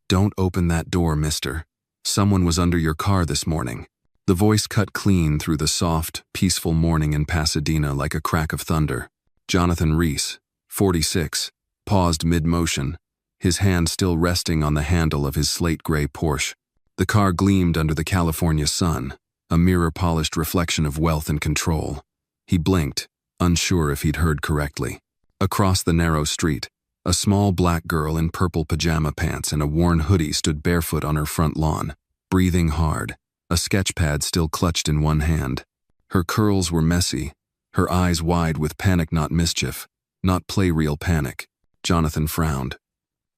"Don't open that door, mister. Someone was under your car this morning." The voice cut clean through the soft, peaceful morning in Pasadena like a crack of thunder. Jonathan Reese, 46, paused mid-motion, his hand still resting on the handle of his slate-gray Porsche. The car gleamed under the California sun, a mirror-polished reflection of wealth and control. He blinked, unsure if he'd heard correctly. Across the narrow street, a small black girl in purple pajama pants and a worn hoodie stood barefoot on her front lawn, breathing hard, a sketch pad still clutched in one hand. Her curls were messy, her eyes wide with panic, not mischief, not play-real panic. Jonathan frowned.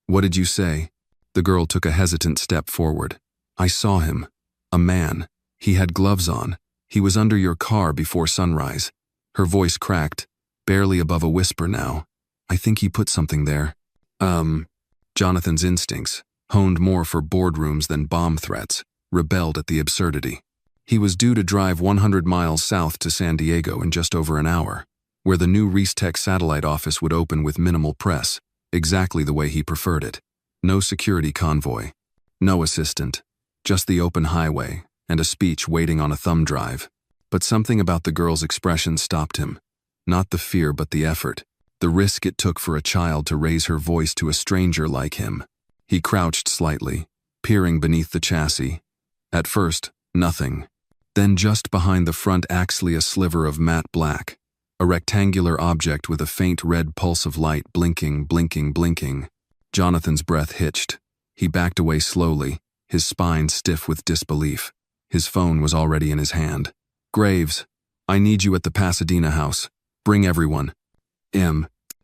"What did you say?" The girl took a hesitant step forward. "I saw him. A man. He had gloves on. He was under your car before sunrise." Her voice cracked, barely above a whisper now. "I think he put something there." Jonathan's instincts, honed more for boardrooms than bomb threats, rebelled at the absurdity. He was due to drive 100 miles south to San Diego in just over an hour, where the new Reese-Tech satellite office would open with minimal press, exactly the way he preferred it. No security convoy, no assistant, just the open highway and a speech waiting on a thumb drive. But something about the girl's expression stopped him. Not the fear, but the effort. The risk it took for a child to raise her voice to a stranger like him. He crouched slightly, peering beneath the chassis. At first, nothing. Then just behind the front axle a sliver of matte black, a rectangular object with a faint red pulse of light blinking, blinking, blinking. Jonathan's breath hitched. He backed away slowly, his spine stiff with disbelief. His phone was already in his hand. "Graves, I need you at the Pasadena house. Bring everyone."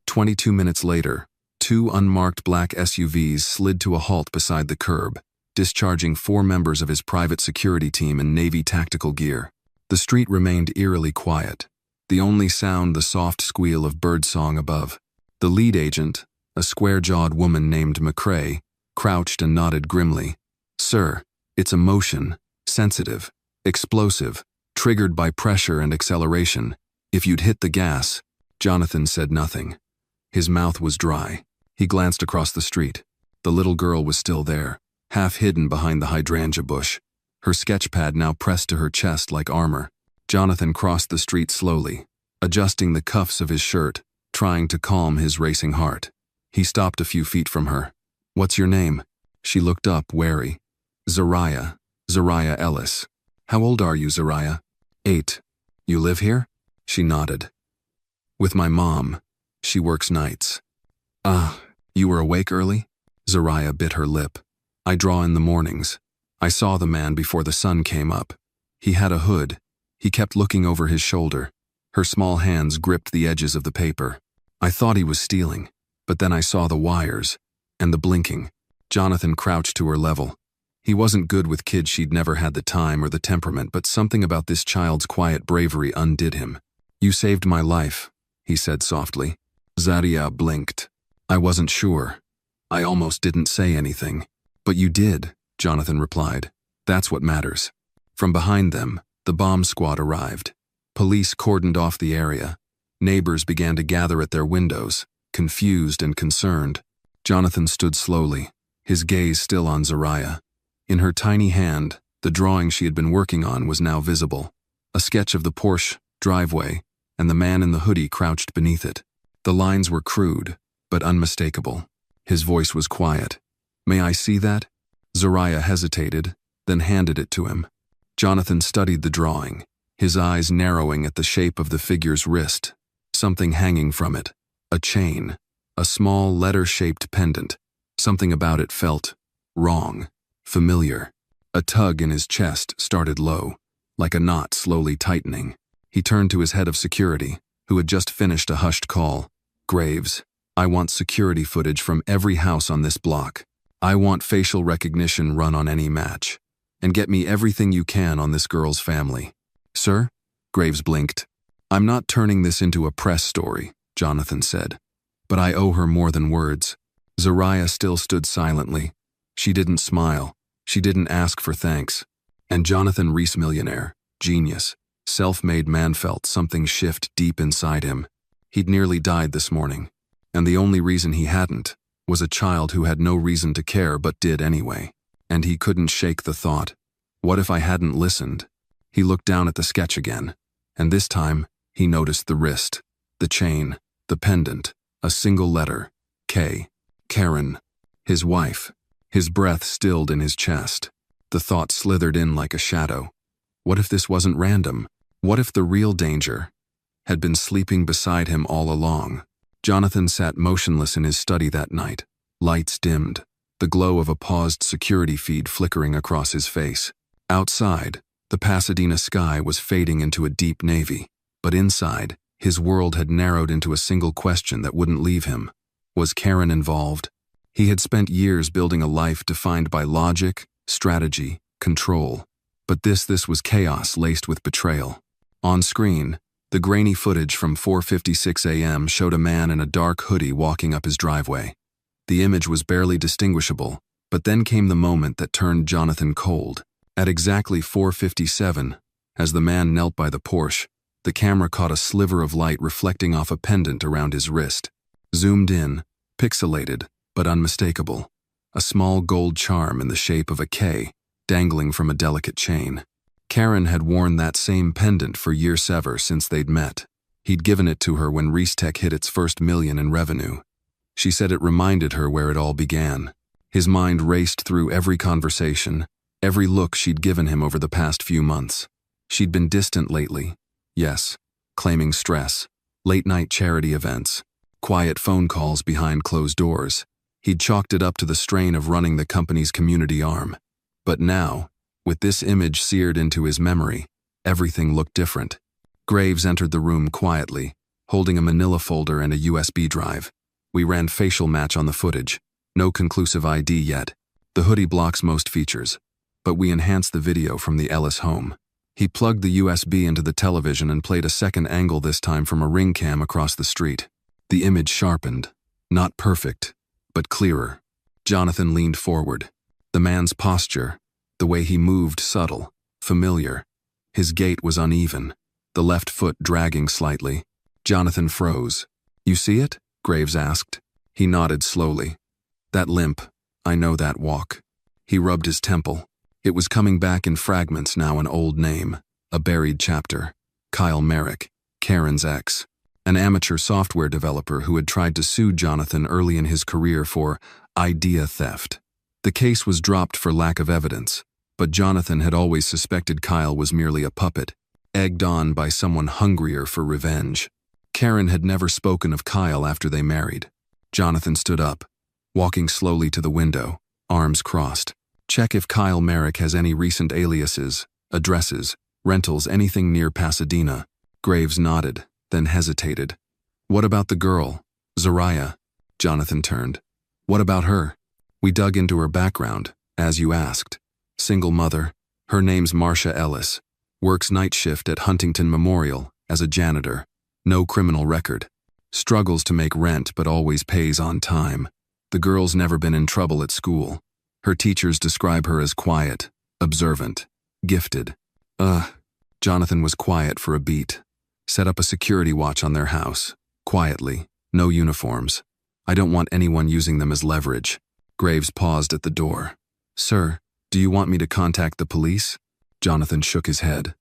22 minutes later, two unmarked black SUVs slid to a halt beside the curb, discharging 4 members of his private security team in Navy tactical gear. The street remained eerily quiet, the only sound the soft squeal of birdsong above. The lead agent, a square-jawed woman named McCrae, crouched and nodded grimly. "Sir, it's a motion, sensitive, explosive, triggered by pressure and acceleration. If you'd hit the gas." Jonathan said nothing. His mouth was dry. He glanced across the street. The little girl was still there, half hidden behind the hydrangea bush, her sketchpad now pressed to her chest like armor. Jonathan crossed the street slowly, adjusting the cuffs of his shirt, trying to calm his racing heart. He stopped a few feet from her. "What's your name?" She looked up, wary. "Zariah Ellis." "How old are you, Zariah?" 8. "You live here?" She nodded. "With my mom. She works nights." You were awake early?" Zariah bit her lip. "I draw in the mornings. I saw the man before the sun came up. He had a hood. He kept looking over his shoulder. Her small hands gripped the edges of the paper. I thought he was stealing, but then I saw the wires and the blinking." Jonathan crouched to her level. He wasn't good with kids. She'd never had the time or the temperament, but something about this child's quiet bravery undid him. "You saved my life," he said softly. Zariah blinked. "I wasn't sure. I almost didn't say anything." "But you did," Jonathan replied. "That's what matters." From behind them, the bomb squad arrived. Police cordoned off the area. Neighbors began to gather at their windows, confused and concerned. Jonathan stood slowly, his gaze still on Zariah. In her tiny hand, the drawing she had been working on was now visible. A sketch of the Porsche driveway, and the man in the hoodie crouched beneath it. The lines were crude, but unmistakable. His voice was quiet. "May I see that?" Zariah hesitated, then handed it to him. Jonathan studied the drawing, his eyes narrowing at the shape of the figure's wrist, something hanging from it, a chain, a small letter-shaped pendant. Something about it felt wrong, familiar. A tug in his chest started low, like a knot slowly tightening. He turned to his head of security, who had just finished a hushed call. "Graves, I want security footage from every house on this block. I want facial recognition run on any match. And get me everything you can on this girl's family." "Sir?" Graves blinked. "I'm not turning this into a press story," Jonathan said. "But I owe her more than words." Zariah still stood silently. She didn't smile. She didn't ask for thanks. And Jonathan Reese, millionaire, genius, self-made man, felt something shift deep inside him. He'd nearly died this morning, and the only reason he hadn't was a child who had no reason to care but did anyway. And he couldn't shake the thought, what if I hadn't listened? He looked down at the sketch again, and this time he noticed the wrist, the chain, the pendant, a single letter, K. Karen, his wife. His breath stilled in his chest. The thought slithered in like a shadow. What if this wasn't random? What if the real danger had been sleeping beside him all along? Jonathan sat motionless in his study that night. Lights dimmed, the glow of a paused security feed flickering across his face. Outside, the Pasadena sky was fading into a deep navy, but inside, his world had narrowed into a single question that wouldn't leave him. Was Karen involved? He had spent years building a life defined by logic, strategy, control. But this was chaos laced with betrayal. On screen, the grainy footage from 4:56 a.m. showed a man in a dark hoodie walking up his driveway. The image was barely distinguishable, but then came the moment that turned Jonathan cold. At exactly 4:57, as the man knelt by the Porsche, the camera caught a sliver of light reflecting off a pendant around his wrist. Zoomed in, pixelated, but unmistakable. A small gold charm in the shape of a K, dangling from a delicate chain. Karen had worn that same pendant for years ever since they'd met. He'd given it to her when Reestech hit its first million in revenue. She said it reminded her where it all began. His mind raced through every conversation, every look she'd given him over the past few months. She'd been distant lately, yes, claiming stress, late-night charity events, quiet phone calls behind closed doors. He'd chalked it up to the strain of running the company's community arm. But now, with this image seared into his memory, everything looked different. Graves entered the room quietly, holding a manila folder and a USB drive. We ran facial match on the footage. No conclusive ID yet. The hoodie blocks most features, but we enhanced the video from the Ellis home. He plugged the USB into the television and played a second angle, this time from a ring cam across the street. The image sharpened. Not perfect, but clearer. Jonathan leaned forward. The man's posture, the way he moved, subtle, familiar. His gait was uneven, the left foot dragging slightly. Jonathan froze. You see it? Graves asked. He nodded slowly. That limp, I know that walk. He rubbed his temple. It was coming back in fragments now, an old name, a buried chapter. Kyle Merrick, Karen's ex. An amateur software developer who had tried to sue Jonathan early in his career for idea theft. The case was dropped for lack of evidence, but Jonathan had always suspected Kyle was merely a puppet, egged on by someone hungrier for revenge. Karen had never spoken of Kyle after they married. Jonathan stood up, walking slowly to the window, arms crossed. Check if Kyle Merrick has any recent aliases, addresses, rentals, anything near Pasadena. Graves nodded, then hesitated. What about the girl, Zariah? Jonathan turned. What about her? We dug into her background, as you asked. Single mother. Her name's Marcia Ellis. Works night shift at Huntington Memorial as a janitor. No criminal record. Struggles to make rent but always pays on time. The girl's never been in trouble at school. Her teachers describe her as quiet, observant, gifted. Jonathan was quiet for a beat. Set up a security watch on their house. Quietly. No uniforms. I don't want anyone using them as leverage. Graves paused at the door. Sir, do you want me to contact the police? Jonathan shook his head.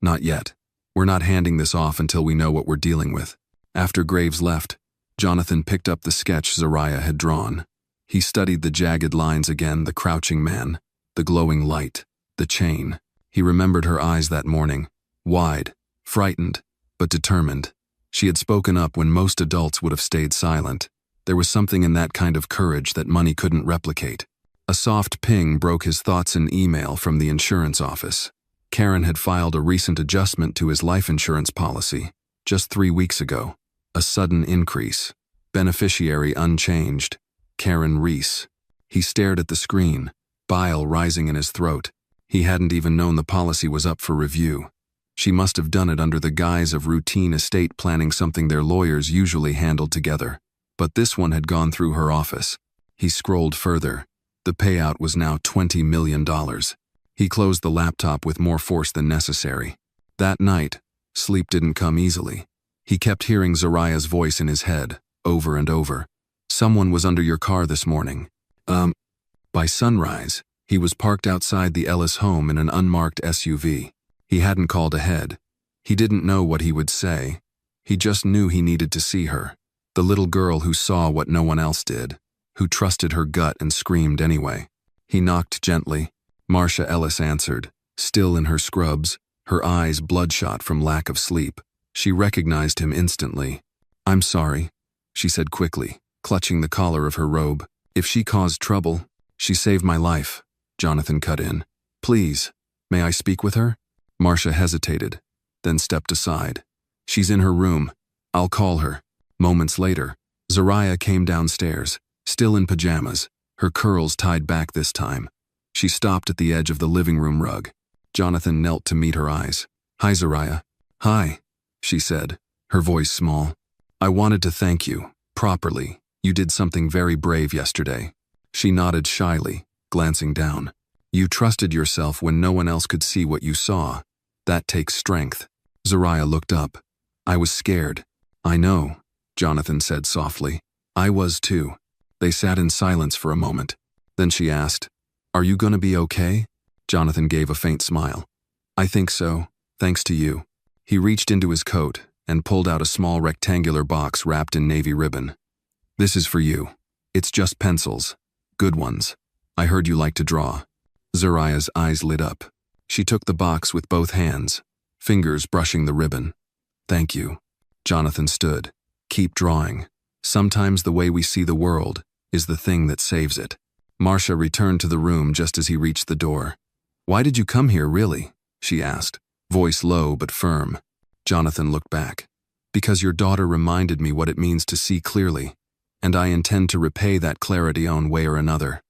Not yet. We're not handing this off until we know what we're dealing with. After Graves left, Jonathan picked up the sketch Zariah had drawn. He studied the jagged lines again, the crouching man, the glowing light, the chain. He remembered her eyes that morning, wide, frightened, but determined. She had spoken up when most adults would have stayed silent. There was something in that kind of courage that money couldn't replicate. A soft ping broke his thoughts, an email from the insurance office. Karen had filed a recent adjustment to his life insurance policy, just 3 weeks ago. A sudden increase. Beneficiary unchanged. Karen Reese. He stared at the screen, bile rising in his throat. He hadn't even known the policy was up for review. She must have done it under the guise of routine estate planning, something their lawyers usually handled together. But this one had gone through her office. He scrolled further. The payout was now $20 million. He closed the laptop with more force than necessary. That night, sleep didn't come easily. He kept hearing Zariah's voice in his head, over and over. Someone was under your car this morning. By sunrise, he was parked outside the Ellis home in an unmarked SUV. He hadn't called ahead. He didn't know what he would say. He just knew he needed to see her. The little girl who saw what no one else did, who trusted her gut and screamed anyway. He knocked gently. Marcia Ellis answered, still in her scrubs, her eyes bloodshot from lack of sleep. She recognized him instantly. "I'm sorry," she said quickly, clutching the collar of her robe. "If she caused trouble, she saved my life," Jonathan cut in. "Please, may I speak with her?" Marcia hesitated, then stepped aside. "She's in her room. I'll call her." Moments later, Zariah came downstairs, still in pajamas, her curls tied back this time. She stopped at the edge of the living room rug. Jonathan knelt to meet her eyes. "Hi, Zariah." "Hi," she said, her voice small. "I wanted to thank you, properly. You did something very brave yesterday." She nodded shyly, glancing down. "You trusted yourself when no one else could see what you saw. That takes strength." Zariah looked up. "I was scared." "I know," Jonathan said softly. "I was too." They sat in silence for a moment. Then she asked, "Are you gonna be okay?" Jonathan gave a faint smile. "I think so, thanks to you." He reached into his coat and pulled out a small rectangular box wrapped in navy ribbon. "This is for you. It's just pencils. Good ones. I heard you like to draw." Zariah's eyes lit up. She took the box with both hands, fingers brushing the ribbon. "Thank you." Jonathan stood. "Keep drawing. Sometimes the way we see the world is the thing that saves it." Marcia returned to the room just as he reached the door. "Why did you come here, really?" she asked, voice low but firm. Jonathan looked back. "Because your daughter reminded me what it means to see clearly, and I intend to repay that clarity one way or another."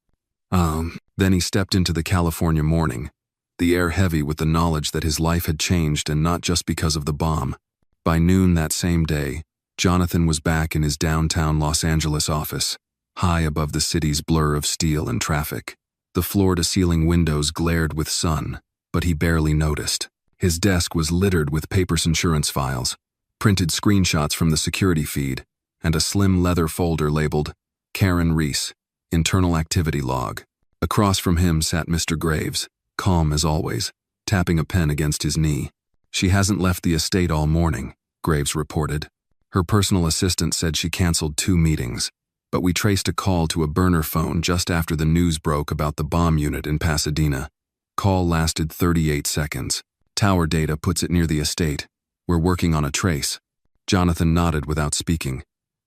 Then he stepped into the California morning, the air heavy with the knowledge that his life had changed and not just because of the bomb. By noon that same day, Jonathan was back in his downtown Los Angeles office, high above the city's blur of steel and traffic. The floor-to-ceiling windows glared with sun, but he barely noticed. His desk was littered with papers, insurance files, printed screenshots from the security feed, and a slim leather folder labeled Karen Reese, Internal Activity Log. Across from him sat Mr. Graves, calm as always, tapping a pen against his knee. "She hasn't left the estate all morning," Graves reported. "Her personal assistant said she canceled 2 meetings, but we traced a call to a burner phone just after the news broke about the bomb unit in Pasadena. Call lasted 38 seconds. Tower data puts it near the estate. We're working on a trace." Jonathan nodded without speaking.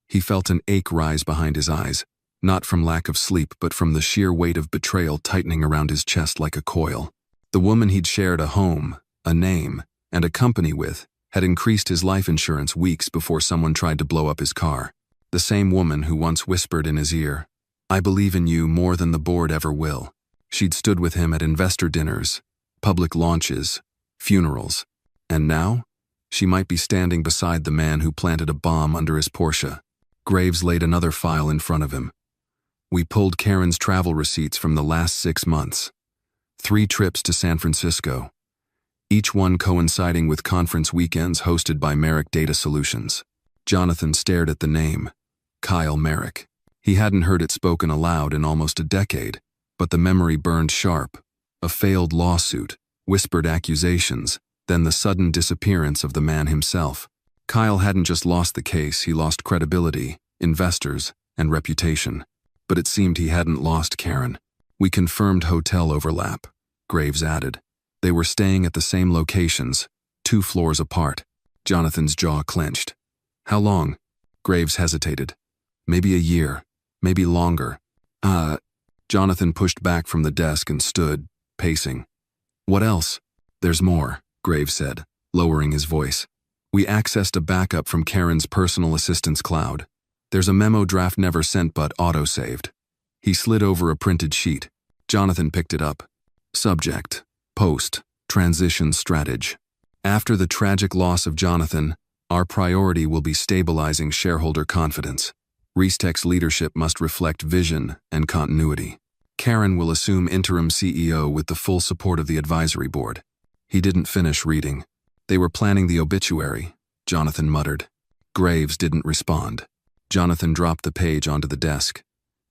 He felt an ache rise behind his eyes, not from lack of sleep but from the sheer weight of betrayal tightening around his chest like a coil. The woman he'd shared a home, a name, and a company with had increased his life insurance weeks before someone tried to blow up his car. The same woman who once whispered in his ear, "I believe in you more than the board ever will." She'd stood with him at investor dinners, public launches, funerals. And now, she might be standing beside the man who planted a bomb under his Porsche. Graves laid another file in front of him. "We pulled Karen's travel receipts from the last 6 months. 3 trips to San Francisco, each one coinciding with conference weekends hosted by Merrick Data Solutions." Jonathan stared at the name, Kyle Merrick. He hadn't heard it spoken aloud in almost a decade, but the memory burned sharp. A failed lawsuit, whispered accusations, then the sudden disappearance of the man himself. Kyle hadn't just lost the case, he lost credibility, investors, and reputation. But it seemed he hadn't lost Karen. "We confirmed hotel overlap," Graves added. "They were staying at the same locations, 2 floors apart." Jonathan's jaw clenched. "How long?" Graves hesitated. "Maybe a year, maybe longer." Jonathan pushed back from the desk and stood, pacing. "What else?" "There's more," Graves said, lowering his voice. "We accessed a backup from Karen's personal assistant's cloud. There's a memo draft never sent but auto-saved." He slid over a printed sheet. Jonathan picked it up. Subject: Post, Transition Strategy. "After the tragic loss of Jonathan, our priority will be stabilizing shareholder confidence. Reestech's leadership must reflect vision and continuity. Karen will assume interim CEO with the full support of the advisory board." He didn't finish reading. "They were planning the obituary," Jonathan muttered. Graves didn't respond. Jonathan dropped the page onto the desk.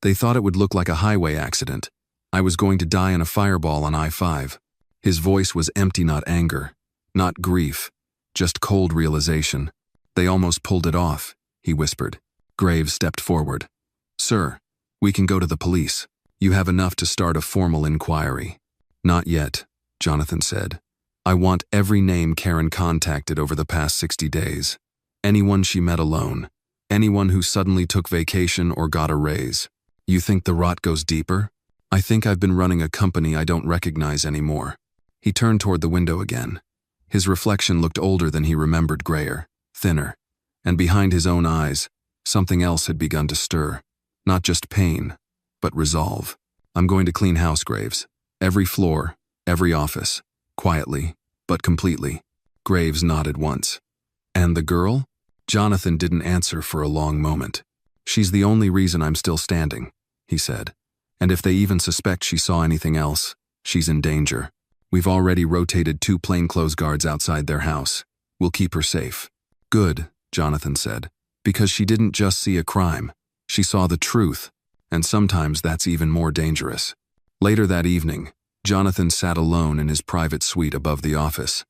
They thought it would look like a highway accident. I was going to die in a fireball on I-5. His voice was empty, not anger, not grief, just cold realization. They almost pulled it off, he whispered. Graves stepped forward. Sir, we can go to the police. You have enough to start a formal inquiry. Not yet, Jonathan said. I want every name Karen contacted over the past 60 days. Anyone she met alone. Anyone who suddenly took vacation or got a raise. You think the rot goes deeper? I think I've been running a company I don't recognize anymore. He turned toward the window again. His reflection looked older than he remembered, grayer, thinner. And behind his own eyes, something else had begun to stir. Not just pain, but resolve. I'm going to clean house, Graves. Every floor, every office. Quietly, but completely. Graves nodded once. And the girl? Jonathan didn't answer for a long moment. She's the only reason I'm still standing, he said. And if they even suspect she saw anything else, she's in danger. We've already rotated 2 plainclothes guards outside their house. We'll keep her safe. Good, Jonathan said, because she didn't just see a crime. She saw the truth, and sometimes that's even more dangerous. Later that evening, Jonathan sat alone in his private suite above the office.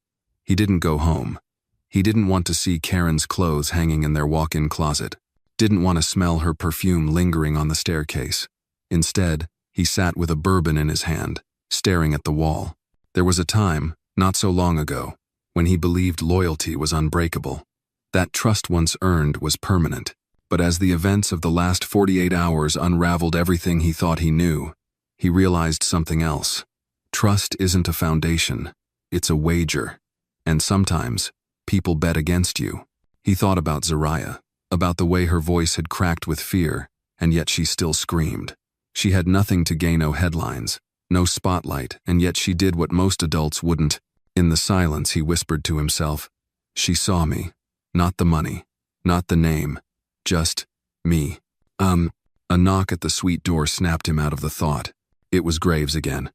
He didn't go home. He didn't want to see Karen's clothes hanging in their walk-in closet. Didn't want to smell her perfume lingering on the staircase. Instead, he sat with a bourbon in his hand, staring at the wall. There was a time, not so long ago, when he believed loyalty was unbreakable. That trust once earned was permanent. But as the events of the last 48 hours unraveled everything he thought he knew, he realized something else. Trust isn't a foundation, it's a wager. And sometimes, people bet against you. He thought about Zariah, about the way her voice had cracked with fear, and yet she still screamed. She had nothing to gain, no headlines, no spotlight, and yet she did what most adults wouldn't. In the silence, he whispered to himself, she saw me. Not the money, not the name, just me. A knock at the suite door snapped him out of the thought. It was Graves again.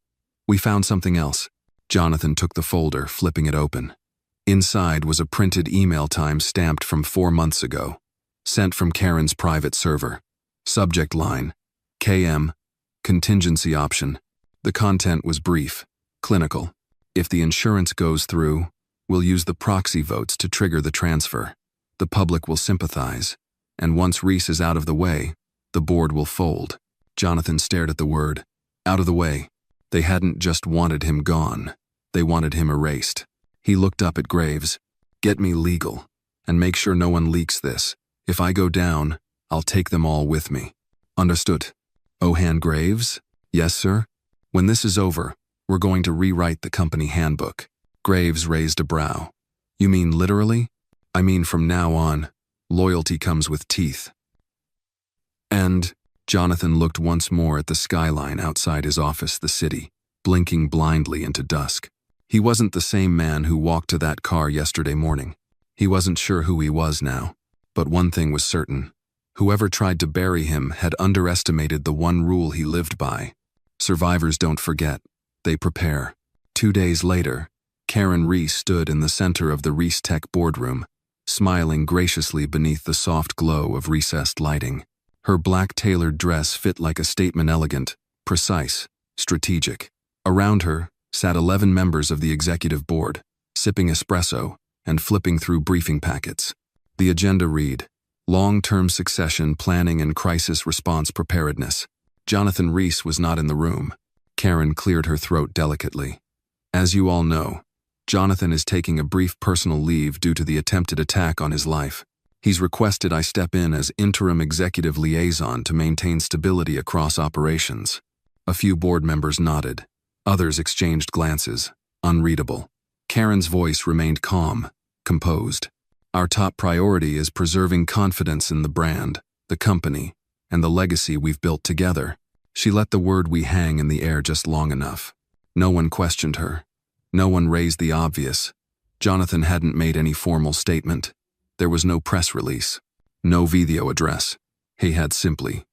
We found something else. Jonathan took the folder, flipping it open. Inside was a printed email time stamped from 4 months ago, sent from Karen's private server. Subject line, KM, contingency option. The content was brief, clinical. If the insurance goes through, we'll use the proxy votes to trigger the transfer. The public will sympathize, and once Reese is out of the way, the board will fold. Jonathan stared at the word, out of the way. They hadn't just wanted him gone, they wanted him erased. He looked up at Graves. Get me legal, and make sure no one leaks this. If I go down, I'll take them all with me. Understood. Ohan Graves? Yes, sir. When this is over, we're going to rewrite the company handbook. Graves raised a brow. You mean literally? I mean from now on, loyalty comes with teeth. And Jonathan looked once more at the skyline outside his office, the city, blinking blindly into dusk. He wasn't the same man who walked to that car yesterday morning. He wasn't sure who he was now. But one thing was certain. Whoever tried to bury him had underestimated the one rule he lived by. Survivors don't forget, they prepare. 2 days later, Karen Reese stood in the center of the Reese Tech boardroom, smiling graciously beneath the soft glow of recessed lighting. Her black tailored dress fit like a statement, elegant, precise, strategic. Around her sat 11 members of the executive board, sipping espresso and flipping through briefing packets. The agenda read, Long-term succession planning and crisis response preparedness. Jonathan Reese was not in the room. Karen cleared her throat delicately. As you all know, Jonathan is taking a brief personal leave due to the attempted attack on his life. He's requested I step in as interim executive liaison to maintain stability across operations. A few board members nodded. Others exchanged glances, unreadable. Karen's voice remained calm, composed. Our top priority is preserving confidence in the brand, the company, and the legacy we've built together. She let the word we hang in the air just long enough. No one questioned her. No one raised the obvious. Jonathan hadn't made any formal statement. There was no press release, no video address. He had simply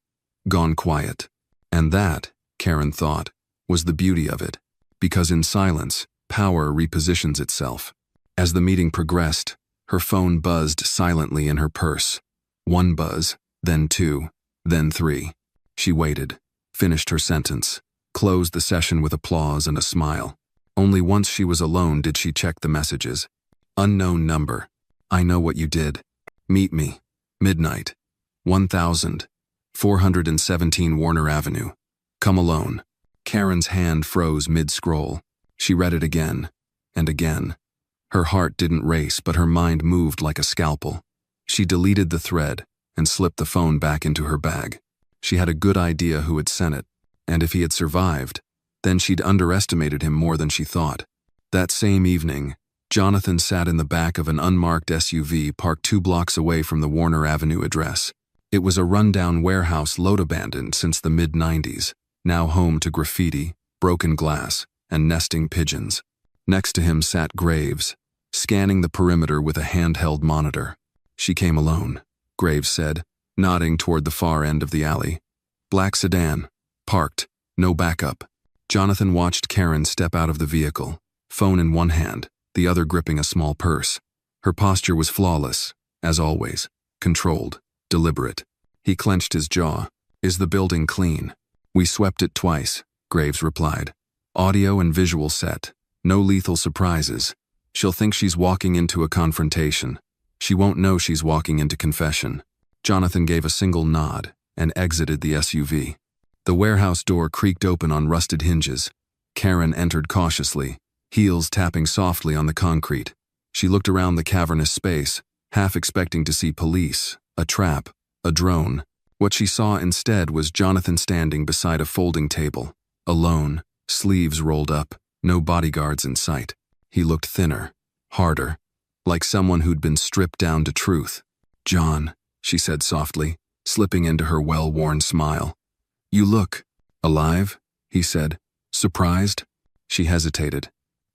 gone quiet. And that, Karen thought, was the beauty of it, because in silence, power repositions itself. As the meeting progressed, her phone buzzed silently in her purse. One buzz, then 2, then 3. She waited, finished her sentence, closed the session with applause and a smile. Only once she was alone did she check the messages. Unknown number. I know what you did. Meet me. Midnight. 1417 Warner Avenue. Come alone. Karen's hand froze mid-scroll. She read it again, and again. Her heart didn't race, but her mind moved like a scalpel. She deleted the thread and slipped the phone back into her bag. She had a good idea who had sent it, and if he had survived, then she'd underestimated him more than she thought. That same evening, Jonathan sat in the back of an unmarked SUV parked 2 blocks away from the Warner Avenue address. It was a rundown warehouse load abandoned since the mid-90s, now home to graffiti, broken glass, and nesting pigeons. Next to him sat Graves, scanning the perimeter with a handheld monitor. She came alone, Graves said, nodding toward the far end of the alley. Black sedan, parked, no backup. Jonathan watched Karen step out of the vehicle, phone in one hand, the other gripping a small purse. Her posture was flawless, as always, controlled, deliberate. He clenched his jaw. Is the building clean? We swept it twice, Graves replied. Audio and visual set. No lethal surprises. She'll think she's walking into a confrontation. She won't know she's walking into confession. Jonathan gave a single nod and exited the SUV. The warehouse door creaked open on rusted hinges. Karen entered cautiously, heels tapping softly on the concrete. She looked around the cavernous space, half expecting to see police, a trap, a drone. What she saw instead was Jonathan standing beside a folding table, alone, sleeves rolled up, no bodyguards in sight. He looked thinner, harder, like someone who'd been stripped down to truth. John, she said softly, slipping into her well-worn smile. You look alive, he said, surprised. She hesitated.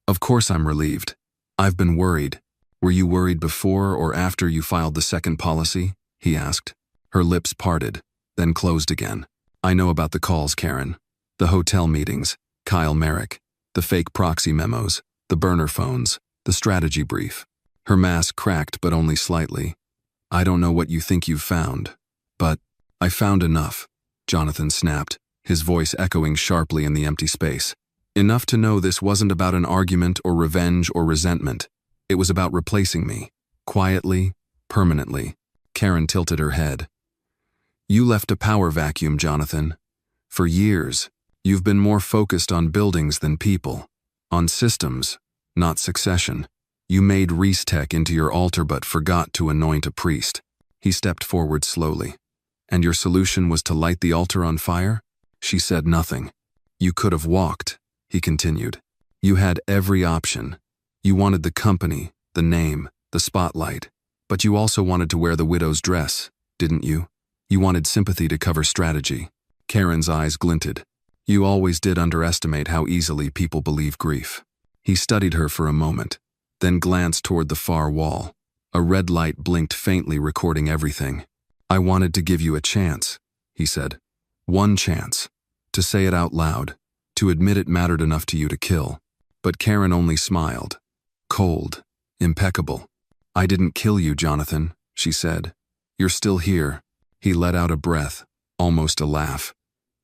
Of course I'm relieved. I've been worried. Were you worried before or after you filed the second policy? He asked. Her lips parted, then closed again. I know about the calls, Karen. The hotel meetings, Kyle Merrick, the fake proxy memos, the burner phones, the strategy brief. Her mask cracked, but only slightly. I don't know what you think you've found, but I found enough, Jonathan snapped, his voice echoing sharply in the empty space. Enough to know this wasn't about an argument or revenge or resentment. It was about replacing me, quietly, permanently. Karen tilted her head. You left a power vacuum, Jonathan. For years, you've been more focused on buildings than people, on systems, not succession. You made Reese Tech into your altar but forgot to anoint a priest. He stepped forward slowly. And your solution was to light the altar on fire? She said nothing. You could have walked, he continued. You had every option. You wanted the company, the name, the spotlight. But you also wanted to wear the widow's dress, didn't you? You wanted sympathy to cover strategy. Karen's eyes glinted. You always did underestimate how easily people believe grief. He studied her for a moment, then glanced toward the far wall. A red light blinked faintly, recording everything. I wanted to give you a chance, he said. One chance. To say it out loud. To admit it mattered enough to you to kill. But Karen only smiled. Cold. Impeccable. I didn't kill you, Jonathan, she said. You're still here. He let out a breath, almost a laugh.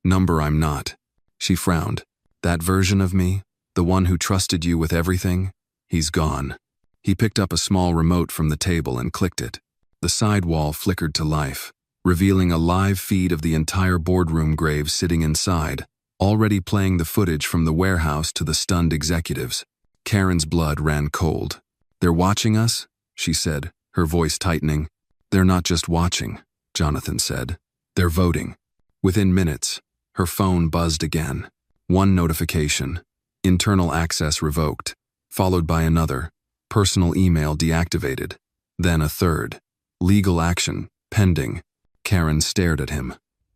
Number I'm not. She frowned. That version of me, the one who trusted you with everything, he's gone. He picked up a small remote from the table and clicked it. The side wall flickered to life, revealing a live feed of the entire boardroom. Graves sitting inside, already playing the footage from the warehouse to the stunned executives. Karen's blood ran cold. They're watching us? She said, her voice tightening. They're not just watching, Jonathan said. They're voting. Within minutes, her phone buzzed again. One notification. Internal access revoked. Followed by another. Personal email deactivated. Then a third. Legal action, pending. Karen stared at him.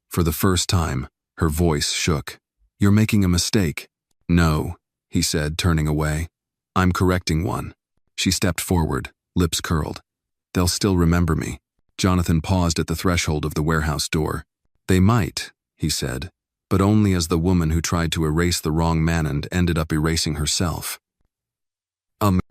For the first time, her voice shook. You're making a mistake. No, he said, turning away. I'm correcting one. She stepped forward, lips curled. They'll still remember me. Jonathan paused at the threshold of the warehouse door. They might, he said, but only as the woman who tried to erase the wrong man and ended up erasing herself.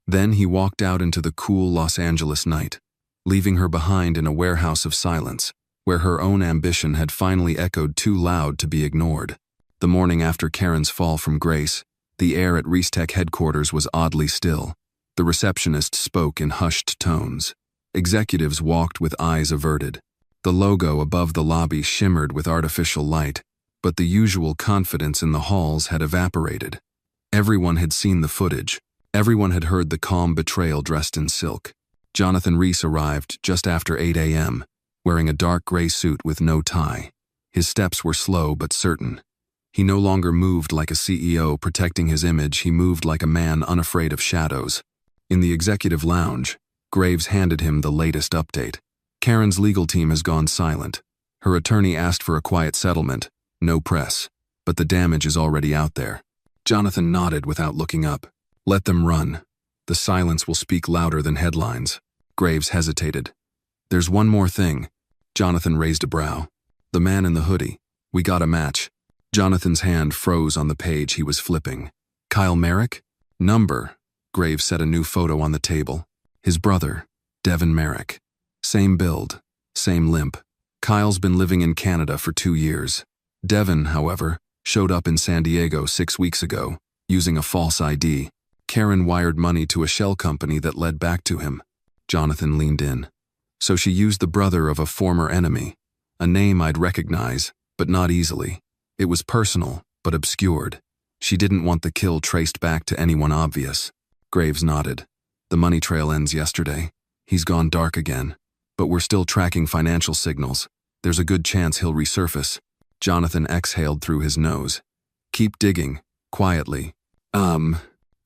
Then he walked out into the cool Los Angeles night, leaving her behind in a warehouse of silence. where her own ambition had finally echoed too loud to be ignored. The morning after Karen's fall from grace, the air at ReseTech headquarters was oddly still. The receptionist spoke in hushed tones. Executives walked with eyes averted. The logo above the lobby shimmered with artificial light, but the usual confidence in the halls had evaporated. Everyone had seen the footage. Everyone had heard the calm betrayal dressed in silk. Jonathan Reese arrived just after 8 a.m., wearing a dark gray suit with no tie. His steps were slow but certain. He no longer moved like a CEO protecting his image, he moved like a man unafraid of shadows. In the executive lounge, Graves handed him the latest update. Karen's legal team has gone silent. Her attorney asked for a quiet settlement, no press, but the damage is already out there. Jonathan nodded without looking up. Let them run. The silence will speak louder than headlines. Graves hesitated. There's one more thing. Jonathan raised a brow. The man in the hoodie. We got a match. Jonathan's hand froze on the page he was flipping. Kyle Merrick? Number. Graves set a new photo on the table. His brother, Devin Merrick. Same build, same limp. Kyle's been living in Canada for 2 years. Devin, however, showed up in San Diego 6 weeks ago, using a false ID. Karen wired money to a shell company that led back to him. Jonathan leaned in. So she used the brother of a former enemy. A name I'd recognize, but not easily. It was personal, but obscured. She didn't want the kill traced back to anyone obvious. Graves nodded. The money trail ends yesterday. He's gone dark again. But we're still tracking financial signals. There's a good chance he'll resurface. Jonathan exhaled through his nose. Keep digging, quietly.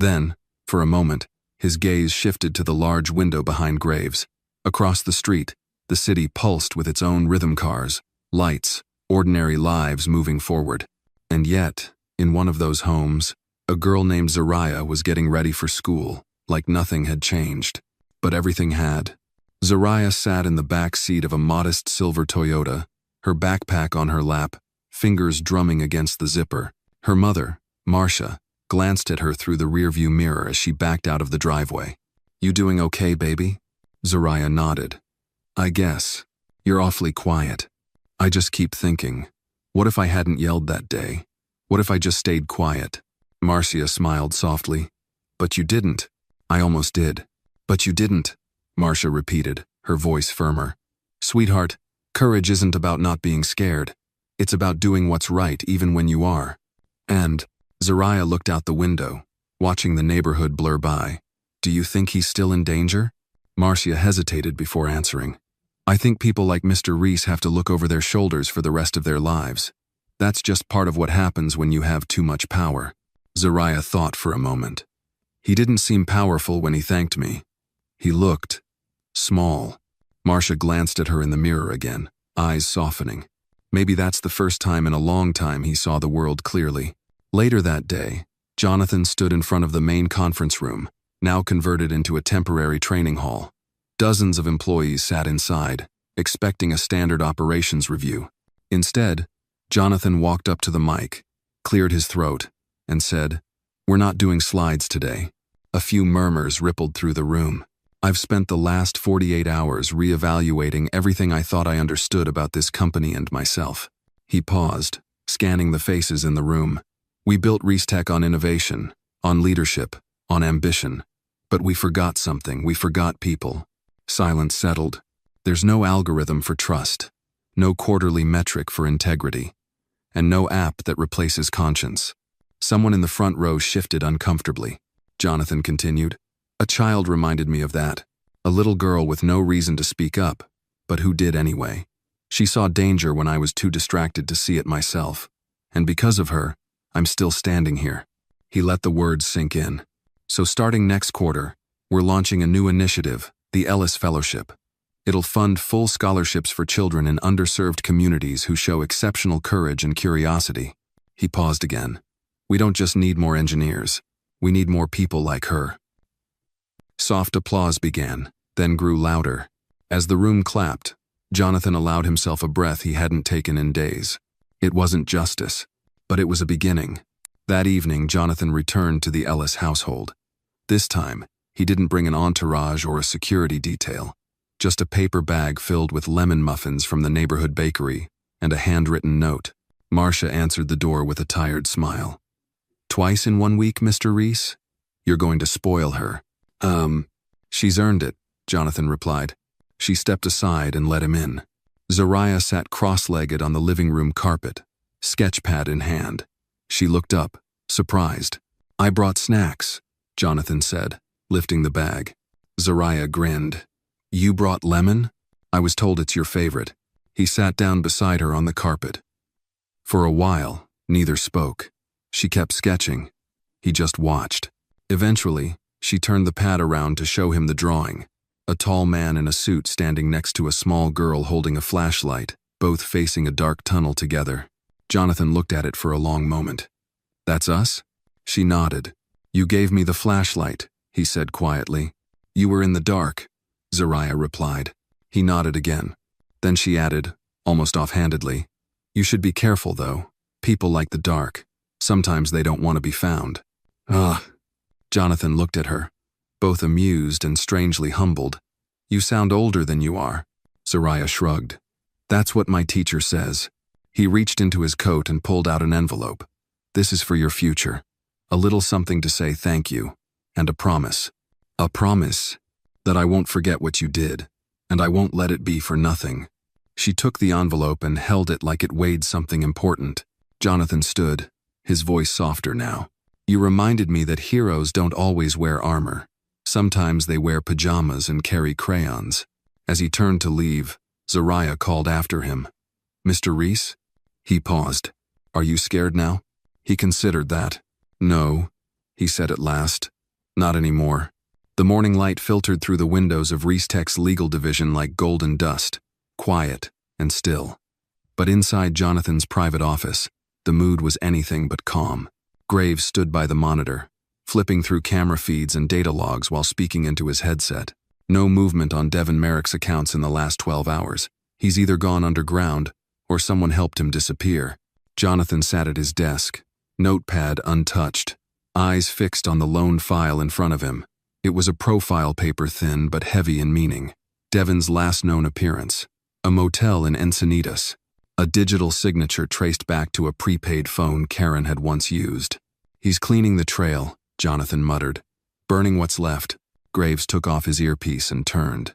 Then, for a moment, his gaze shifted to the large window behind Graves. Across the street, the city pulsed with its own rhythm cars, lights, ordinary lives moving forward. And yet, in one of those homes, a girl named Zariah was getting ready for school, like nothing had changed. But everything had. Zariah sat in the back seat of a modest silver Toyota, her backpack on her lap, fingers drumming against the zipper. Her mother, Marcia, glanced at her through the rearview mirror as she backed out of the driveway. You doing okay, baby? Zariah nodded. I guess. You're awfully quiet. I just keep thinking, what if I hadn't yelled that day? What if I just stayed quiet? Marcia smiled softly. But you didn't. I almost did. But you didn't, Marcia repeated, her voice firmer. Sweetheart, courage isn't about not being scared. It's about doing what's right even when you are. And Zariah looked out the window, watching the neighborhood blur by. Do you think he's still in danger? Marcia hesitated before answering. I think people like Mr. Reese have to look over their shoulders for the rest of their lives. That's just part of what happens when you have too much power. Zariah thought for a moment. He didn't seem powerful when he thanked me. He looked small. Marcia glanced at her in the mirror again, eyes softening. Maybe that's the first time in a long time he saw the world clearly. Later that day, Jonathan stood in front of the main conference room, now converted into a temporary training hall. Dozens of employees sat inside, expecting a standard operations review. Instead, Jonathan walked up to the mic, cleared his throat, and said, We're not doing slides today. A few murmurs rippled through the room. I've spent the last 48 hours reevaluating everything I thought I understood about this company and myself. He paused, scanning the faces in the room. We built ReseTech on innovation, on leadership, on ambition. But we forgot something, we forgot people. Silence settled. There's no algorithm for trust, no quarterly metric for integrity, and no app that replaces conscience. Someone in the front row shifted uncomfortably. Jonathan continued. A child reminded me of that. A little girl with no reason to speak up, but who did anyway. She saw danger when I was too distracted to see it myself. And because of her, I'm still standing here. He let the words sink in. So starting next quarter, we're launching a new initiative, the Ellis Fellowship. It'll fund full scholarships for children in underserved communities who show exceptional courage and curiosity. He paused again. We don't just need more engineers. We need more people like her. Soft applause began, then grew louder. As the room clapped, Jonathan allowed himself a breath he hadn't taken in days. It wasn't justice, but it was a beginning. That evening, Jonathan returned to the Ellis household. This time, he didn't bring an entourage or a security detail. just a paper bag filled with lemon muffins from the neighborhood bakery and a handwritten note. Marcia answered the door with a tired smile. "Twice in 1 week, Mr. Reese? You're going to spoil her." She's earned it," Jonathan replied. She stepped aside and let him in. Zariah sat cross-legged on the living room carpet, sketchpad in hand. She looked up, surprised. "I brought snacks," Jonathan said, lifting the bag. Zariah grinned. "You brought lemon? I was told it's your favorite." He sat down beside her on the carpet. For a while, neither spoke. She kept sketching. He just watched. Eventually, she turned the pad around to show him the drawing. A tall man in a suit standing next to a small girl holding a flashlight, both facing a dark tunnel together. Jonathan looked at it for a long moment. "That's us?" She nodded. "You gave me the flashlight," he said quietly. "You were in the dark," Zariah replied. He nodded again. Then she added, almost offhandedly, "You should be careful, though. People like the dark. Sometimes they don't want to be found." "Ugh." Jonathan looked at her, both amused and strangely humbled. "You sound older than you are." Zariah shrugged. "That's what my teacher says." He reached into his coat and pulled out an envelope. "This is for your future. A little something to say thank you, and a promise. A promise that I won't forget what you did, and I won't let it be for nothing." She took the envelope and held it like it weighed something important. Jonathan stood, his voice softer now. "You reminded me that heroes don't always wear armor. Sometimes they wear pajamas and carry crayons." As he turned to leave, Zariah called after him. "Mr. Reese?" He paused. "Are you scared now?" He considered that. "No," he said at last. "Not anymore." The morning light filtered through the windows of Reese Tech's legal division like golden dust, quiet and still. But inside Jonathan's private office, the mood was anything but calm. Graves stood by the monitor, flipping through camera feeds and data logs while speaking into his headset. No movement on Devin Merrick's accounts in the last 12 hours. He's either gone underground, or someone helped him disappear. Jonathan sat at his desk, notepad untouched, eyes fixed on the lone file in front of him. It was a profile paper, thin but heavy in meaning. Devin's last known appearance. A motel in Encinitas. A digital signature traced back to a prepaid phone Karen had once used. "He's cleaning the trail," Jonathan muttered. "Burning what's left." Graves took off his earpiece and turned.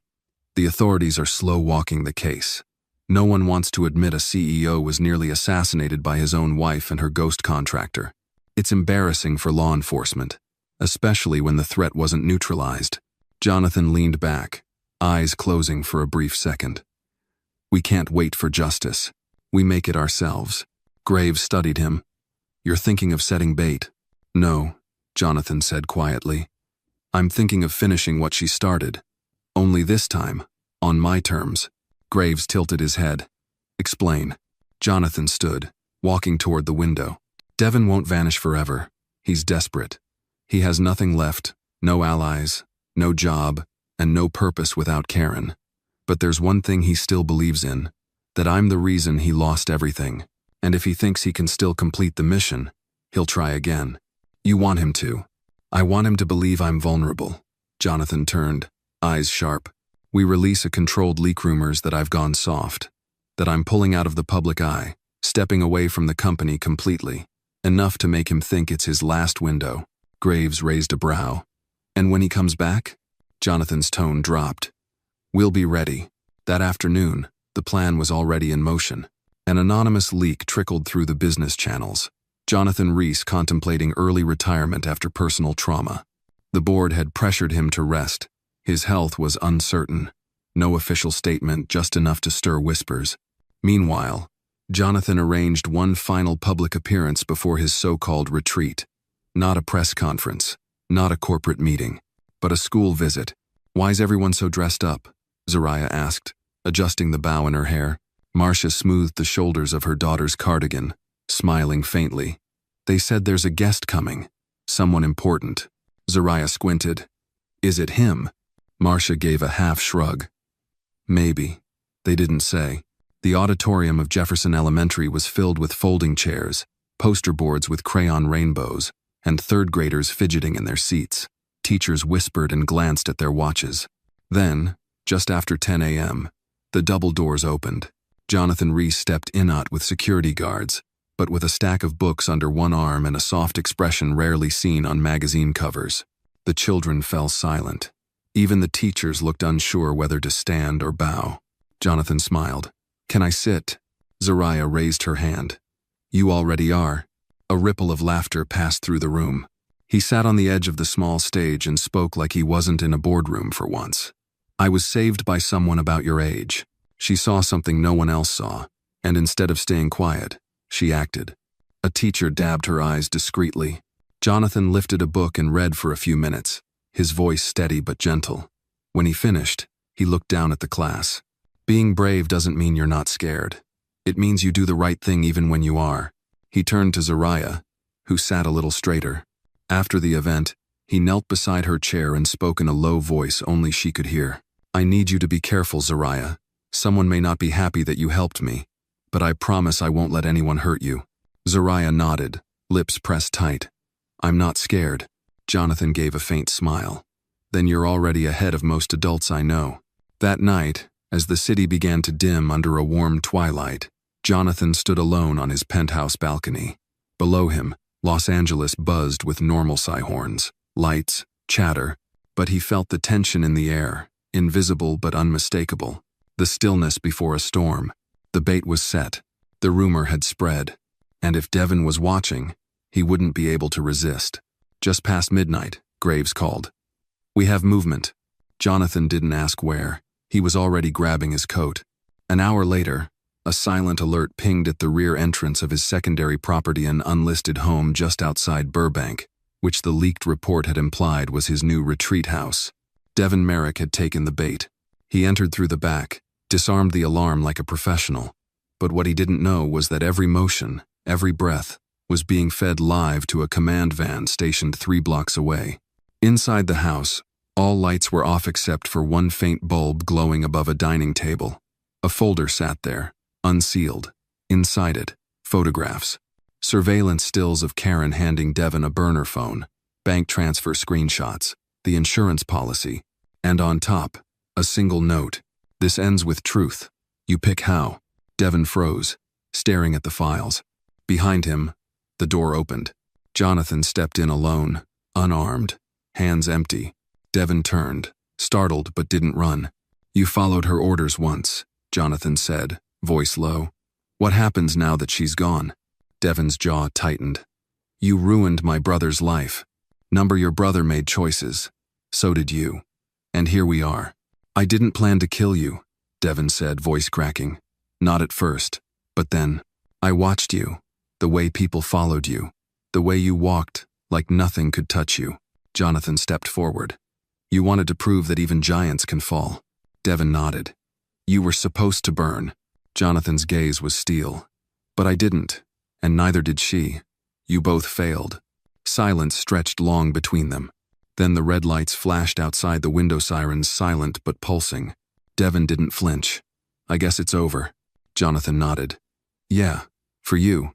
"The authorities are slow-walking the case. No one wants to admit a CEO was nearly assassinated by his own wife and her ghost contractor. It's embarrassing for law enforcement, especially when the threat wasn't neutralized." Jonathan leaned back, eyes closing for a brief second. "We can't wait for justice. We make it ourselves." Graves studied him. "You're thinking of setting bait." "No," Jonathan said quietly. "I'm thinking of finishing what she started. Only this time, on my terms." Graves tilted his head. "Explain." Jonathan stood, walking toward the window. "Devin won't vanish forever. He's desperate. He has nothing left, no allies, no job, and no purpose without Karen. But there's one thing he still believes in, that I'm the reason he lost everything. And if he thinks he can still complete the mission, he'll try again. You want him to." "I want him to believe I'm vulnerable." Jonathan turned, eyes sharp. "We release a controlled leak, rumors that I've gone soft, that I'm pulling out of the public eye, stepping away from the company completely, enough to make him think it's his last window." Graves raised a brow. "And when he comes back?" Jonathan's tone dropped. "We'll be ready." That afternoon, the plan was already in motion. An anonymous leak trickled through the business channels. Jonathan Reese contemplating early retirement after personal trauma. The board had pressured him to rest. His health was uncertain. No official statement, just enough to stir whispers. Meanwhile, Jonathan arranged one final public appearance before his so-called retreat. Not a press conference, not a corporate meeting, but a school visit. "Why's everyone so dressed up?" Zariah asked, adjusting the bow in her hair. Marcia smoothed the shoulders of her daughter's cardigan, smiling faintly. "They said there's a guest coming. Someone important." Zariah squinted. "Is it him?" Marcia gave a half shrug. "Maybe. They didn't say." The auditorium of Jefferson Elementary was filled with folding chairs, poster boards with crayon rainbows, and third graders fidgeting in their seats. Teachers whispered and glanced at their watches. Then, Just after 10 a.m., the double doors opened. Jonathan Reese stepped in with security guards, but with a stack of books under one arm and a soft expression rarely seen on magazine covers. The children fell silent. Even the teachers looked unsure whether to stand or bow. Jonathan smiled. "Can I sit?" Zariah raised her hand. "You already are." A ripple of laughter passed through the room. He sat on the edge of the small stage and spoke like he wasn't in a boardroom for once. "I was saved by someone about your age. She saw something no one else saw, and instead of staying quiet, she acted." A teacher dabbed her eyes discreetly. Jonathan lifted a book and read for a few minutes, his voice steady but gentle. When he finished, he looked down at the class. "Being brave doesn't mean you're not scared. It means you do the right thing even when you are." He turned to Zariah, who sat a little straighter. After the event, he knelt beside her chair and spoke in a low voice only she could hear. "I need you to be careful, Zariah. Someone may not be happy that you helped me, but I promise I won't let anyone hurt you." Zariah nodded, lips pressed tight. "I'm not scared." Jonathan gave a faint smile. "Then you're already ahead of most adults I know." That night, as the city began to dim under a warm twilight, Jonathan stood alone on his penthouse balcony. Below him, Los Angeles buzzed with normalcy horns, lights, chatter, but he felt the tension in the air, invisible but unmistakable. The stillness before a storm. The bait was set. The rumor had spread. And if Devin was watching, he wouldn't be able to resist. Just past midnight, Graves called. "We have movement." Jonathan didn't ask where. He was already grabbing his coat. An hour later, a silent alert pinged at the rear entrance of his secondary property, an unlisted home just outside Burbank, which the leaked report had implied was his new retreat house. Devin Merrick had taken the bait. He entered through the back, disarmed the alarm like a professional. But what he didn't know was that every motion, every breath, was being fed live to a command van stationed 3 blocks away. Inside the house, all lights were off except for one faint bulb glowing above a dining table. A folder sat there, unsealed. Inside it, photographs. Surveillance stills of Karen handing Devin a burner phone, bank transfer screenshots, the insurance policy, and on top, a single note. "This ends with truth. You pick how." Devin froze, staring at the files. Behind him, the door opened. Jonathan stepped in alone, unarmed, hands empty. Devin turned, startled but didn't run. "You followed her orders once," Jonathan said, voice low. "What happens now that she's gone?" Devin's jaw tightened. "You ruined my brother's life. Your brother made choices. So did you. And here we are." "I didn't plan to kill you," Devin said, voice cracking. "Not at first. But then, I watched you. The way people followed you. The way you walked, like nothing could touch you." Jonathan stepped forward. "You wanted to prove that even giants can fall." Devin nodded. "You were supposed to burn." Jonathan's gaze was steel. "But I didn't, and neither did she. You both failed." Silence stretched long between them. Then the red lights flashed outside the window sirens, silent but pulsing. Devin didn't flinch. "I guess it's over." Jonathan nodded. "Yeah, for you."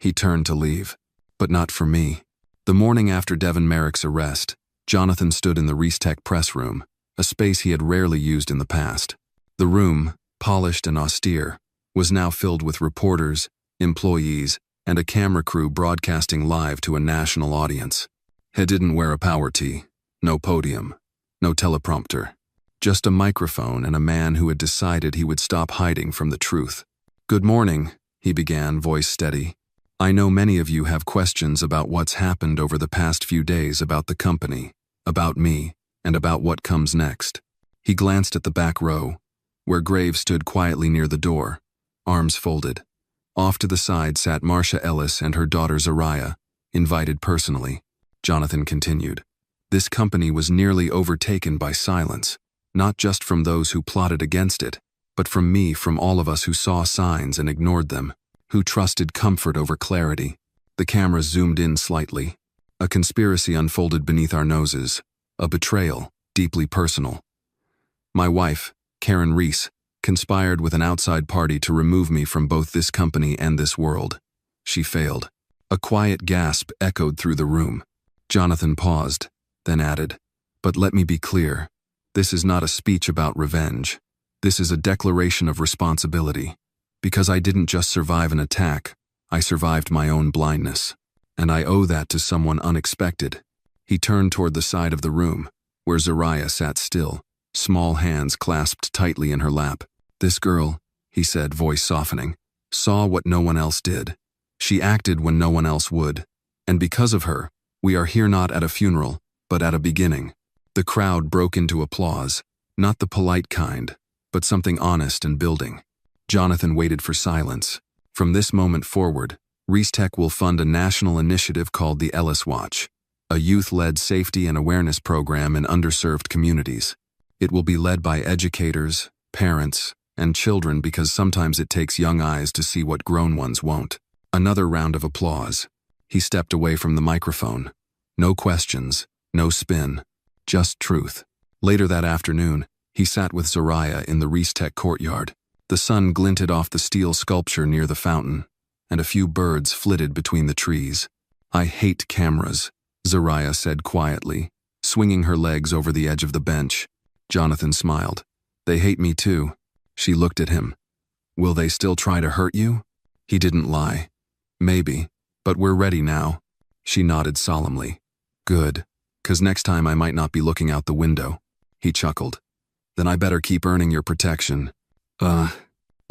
He turned to leave. "But not for me." The morning after Devin Merrick's arrest, Jonathan stood in the Reese-Tech press room, a space he had rarely used in the past. The room, polished and austere, was now filled with reporters, employees, and a camera crew broadcasting live to a national audience. He didn't wear a power tee, no podium, no teleprompter. Just a microphone and a man who had decided he would stop hiding from the truth. "Good morning," he began, voice steady. "I know many of you have questions about what's happened over the past few days, about the company, about me, and about what comes next." He glanced at the back row, where Graves stood quietly near the door, arms folded. Off to the side sat Marcia Ellis and her daughter Zariah, invited personally. Jonathan continued. "This company was nearly overtaken by silence, not just from those who plotted against it, but from me, from all of us who saw signs and ignored them, who trusted comfort over clarity." The camera zoomed in slightly. A conspiracy unfolded beneath our noses, a betrayal, deeply personal. "My wife, Karen Reese, conspired with an outside party to remove me from both this company and this world. She failed." A quiet gasp echoed through the room. Jonathan paused, then added, "But let me be clear. This is not a speech about revenge. This is a declaration of responsibility. Because I didn't just survive an attack, I survived my own blindness. And I owe that to someone unexpected. He turned toward the side of the room, where Zariah sat still, small hands clasped tightly in her lap. This girl, he said, voice softening, saw what no one else did. She acted when no one else would. And because of her, we are here not at a funeral, but at a beginning. The crowd broke into applause, not the polite kind, but something honest and building. Jonathan waited for silence. From this moment forward, ReseTech will fund a national initiative called the Ellis Watch, a youth-led safety and awareness program in underserved communities. It will be led by educators, parents, and children because sometimes it takes young eyes to see what grown ones won't. Another round of applause. He stepped away from the microphone. No questions, no spin, just truth. Later that afternoon, he sat with Zariah in the ReseTech courtyard. The sun glinted off the steel sculpture near the fountain, and a few birds flitted between the trees. I hate cameras, Zariah said quietly, swinging her legs over the edge of the bench. Jonathan smiled. They hate me too. She looked at him. Will they still try to hurt you? He didn't lie. Maybe, but we're ready now. She nodded solemnly. Good, 'cause next time I might not be looking out the window. He chuckled. Then I better keep earning your protection.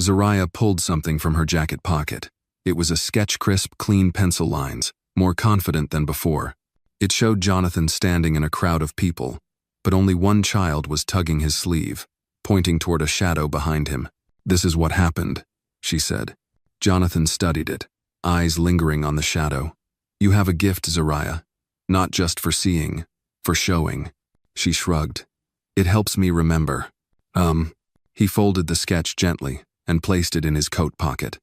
Zariah pulled something from her jacket pocket. It was a sketch-crisp, clean pencil lines, more confident than before. It showed Jonathan standing in a crowd of people, but only one child was tugging his sleeve, pointing toward a shadow behind him. This is what happened, she said. Jonathan studied it, eyes lingering on the shadow. You have a gift, Zariah. Not just for seeing, for showing. She shrugged. It helps me remember. He folded the sketch gently and placed it in his coat pocket.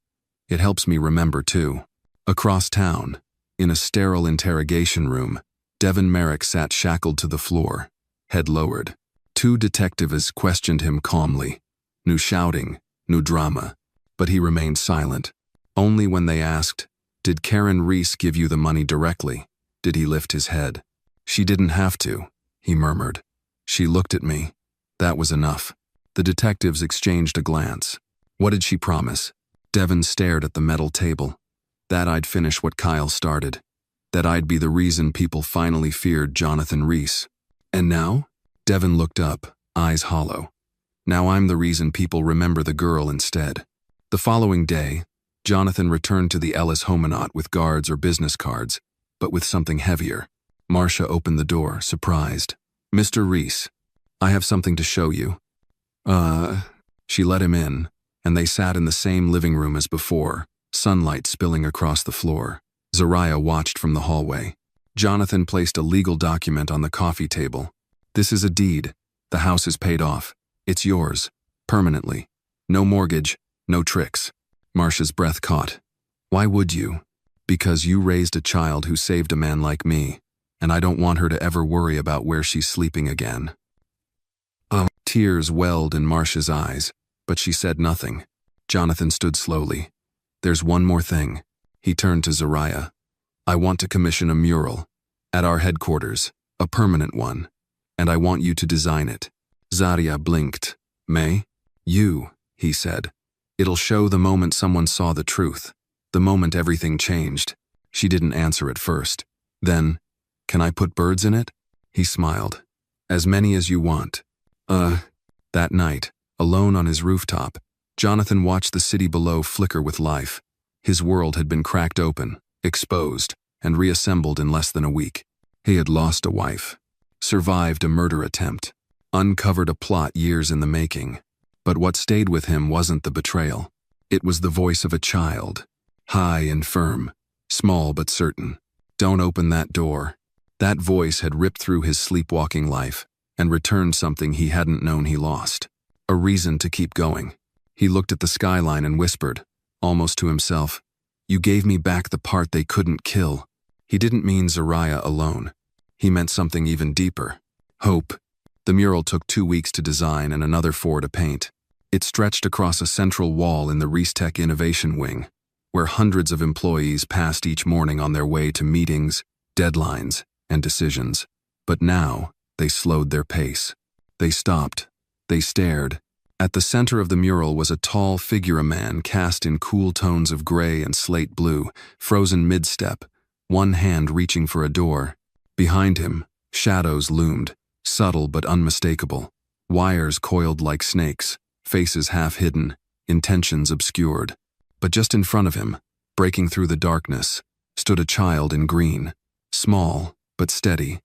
It helps me remember, too. Across town, in a sterile interrogation room, Devin Merrick sat shackled to the floor, head lowered. Two detectives questioned him calmly. No shouting, no drama, but he remained silent. Only when they asked, "Did Karen Reese give you the money directly?" did he lift his head. "She didn't have to," he murmured. "She looked at me. That was enough." The detectives exchanged a glance. What did she promise? Devin stared at the metal table. That I'd finish what Kyle started. That I'd be the reason people finally feared Jonathan Reese. And now? Devin looked up, eyes hollow. Now I'm the reason people remember the girl instead. The following day, Jonathan returned to the Ellis Hominot with guards or business cards, but with something heavier. Marcia opened the door, surprised. "Mr. Reese, I have something to show you." She let him in, and they sat in the same living room as before, sunlight spilling across the floor. Zariah watched from the hallway. Jonathan placed a legal document on the coffee table. "This is a deed. The house is paid off. It's yours, permanently. No mortgage, no tricks." Marcia's breath caught. "Why would you?" "Because you raised a child who saved a man like me, and I don't want her to ever worry about where she's sleeping again." Tears welled in Marcia's eyes, but she said nothing. Jonathan stood slowly. "There's one more thing." He turned to Zariah. "I want to commission a mural. At our headquarters, a permanent one. And I want you to design it." Zariah blinked. "May?" "You," he said. "It'll show the moment someone saw the truth. The moment everything changed." She didn't answer at first. Then, "Can I put birds in it?" He smiled. "As many as you want." That night, alone on his rooftop, Jonathan watched the city below flicker with life. His world had been cracked open, exposed, and reassembled in less than a week. He had lost a wife, survived a murder attempt, uncovered a plot years in the making. But what stayed with him wasn't the betrayal. It was the voice of a child, high and firm, small but certain. "Don't open that door." That voice had ripped through his sleepwalking life and returned something he hadn't known he lost. A reason to keep going. He looked at the skyline and whispered, almost to himself, "You gave me back the part they couldn't kill." He didn't mean Zariah alone. He meant something even deeper. Hope. The mural took 2 weeks to design and another 4 to paint. It stretched across a central wall in the ReseTech Innovation Wing, where hundreds of employees passed each morning on their way to meetings, deadlines, and decisions. But now, they slowed their pace. They stopped. They stared. At the center of the mural was a tall figure, a man cast in cool tones of gray and slate blue, frozen mid-step, one hand reaching for a door. Behind him, shadows loomed, subtle but unmistakable. Wires coiled like snakes, faces half hidden, intentions obscured. But just in front of him, breaking through the darkness, stood a child in green, small but steady.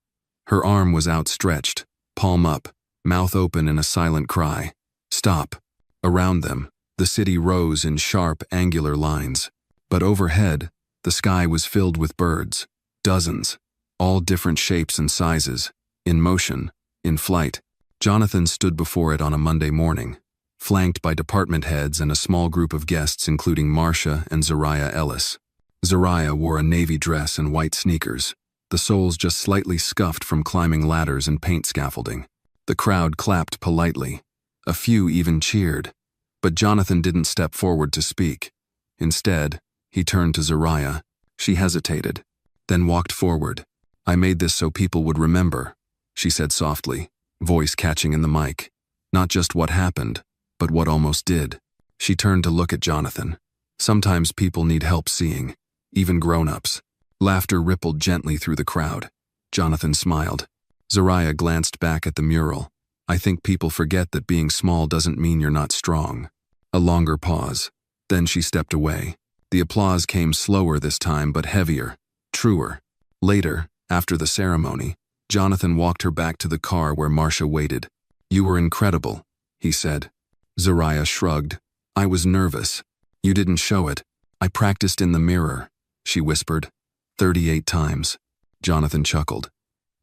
Her arm was outstretched, palm up, mouth open in a silent cry. Stop. Around them, the city rose in sharp, angular lines. But overhead, the sky was filled with birds, dozens, all different shapes and sizes, in motion, in flight. Jonathan stood before it on a Monday morning, flanked by department heads and a small group of guests including Marcia and Zariah Ellis. Zariah wore a navy dress and white sneakers, the soles just slightly scuffed from climbing ladders and paint scaffolding. The crowd clapped politely. A few even cheered. But Jonathan didn't step forward to speak. Instead, he turned to Zariah. She hesitated, then walked forward. "I made this so people would remember," she said softly, voice catching in the mic. "Not just what happened, but what almost did." She turned to look at Jonathan. Sometimes people need help seeing, even grown-ups. Laughter rippled gently through the crowd. Jonathan smiled. Zariah glanced back at the mural. "I think people forget that being small doesn't mean you're not strong." A longer pause. Then she stepped away. The applause came slower this time, but heavier, truer. Later, after the ceremony, Jonathan walked her back to the car where Marcia waited. "You were incredible," he said. Zariah shrugged. "I was nervous. You didn't show it. I practiced in the mirror," she whispered. 38 times. Jonathan chuckled.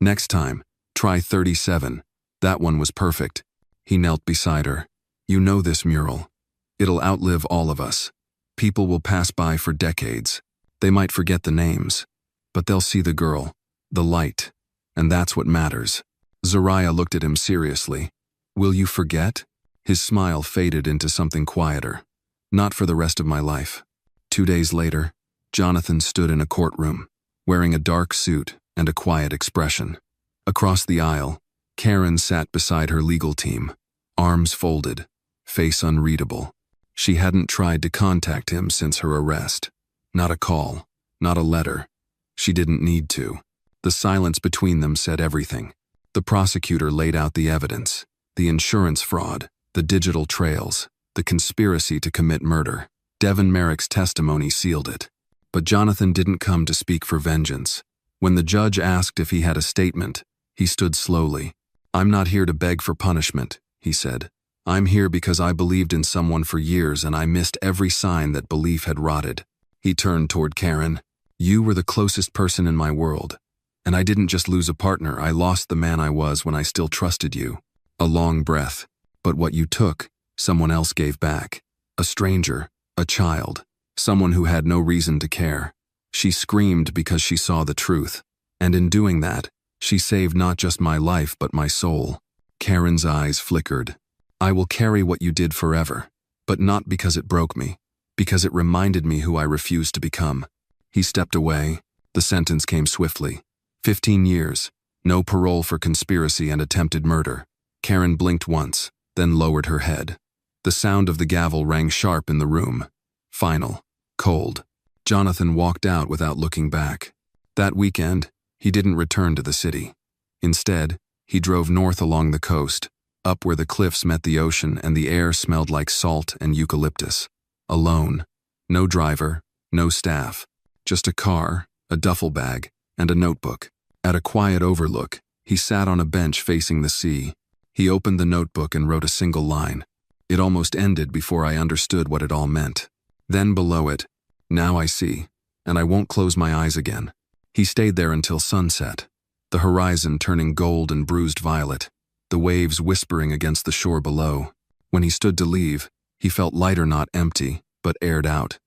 "Next time, try 37. That one was perfect." He knelt beside her. "You know this mural. It'll outlive all of us. People will pass by for decades. They might forget the names, but they'll see the girl, the light, and that's what matters." Zariah looked at him seriously. "Will you forget?" His smile faded into something quieter. "Not for the rest of my life." 2 days later, Jonathan stood in a courtroom, wearing a dark suit and a quiet expression. Across the aisle, Karen sat beside her legal team, arms folded, face unreadable. She hadn't tried to contact him since her arrest. Not a call, not a letter. She didn't need to. The silence between them said everything. The prosecutor laid out the evidence, the insurance fraud, the digital trails, the conspiracy to commit murder. Devin Merrick's testimony sealed it. But Jonathan didn't come to speak for vengeance. When the judge asked if he had a statement, he stood slowly. "I'm not here to beg for punishment," he said. "I'm here because I believed in someone for years and I missed every sign that belief had rotted." He turned toward Karen. "You were the closest person in my world. And I didn't just lose a partner, I lost the man I was when I still trusted you." A long breath. "But what you took, someone else gave back. A stranger, a child, someone who had no reason to care." She screamed because she saw the truth. And in doing that, she saved not just my life but my soul. Karen's eyes flickered. "I will carry what you did forever, but not because it broke me, because it reminded me who I refused to become." He stepped away. The sentence came swiftly. 15 years, no parole for conspiracy and attempted murder. Karen blinked once, then lowered her head. The sound of the gavel rang sharp in the room. Final. Cold. Jonathan walked out without looking back. That weekend, he didn't return to the city. Instead, he drove north along the coast, up where the cliffs met the ocean and the air smelled like salt and eucalyptus. Alone. No driver, no staff. Just a car, a duffel bag, and a notebook. At a quiet overlook, he sat on a bench facing the sea. He opened the notebook and wrote a single line. It almost ended before I understood what it all meant. Then below it, "Now I see, and I won't close my eyes again." He stayed there until sunset, the horizon turning gold and bruised violet, the waves whispering against the shore below. When he stood to leave, he felt lighter, not empty, but aired out.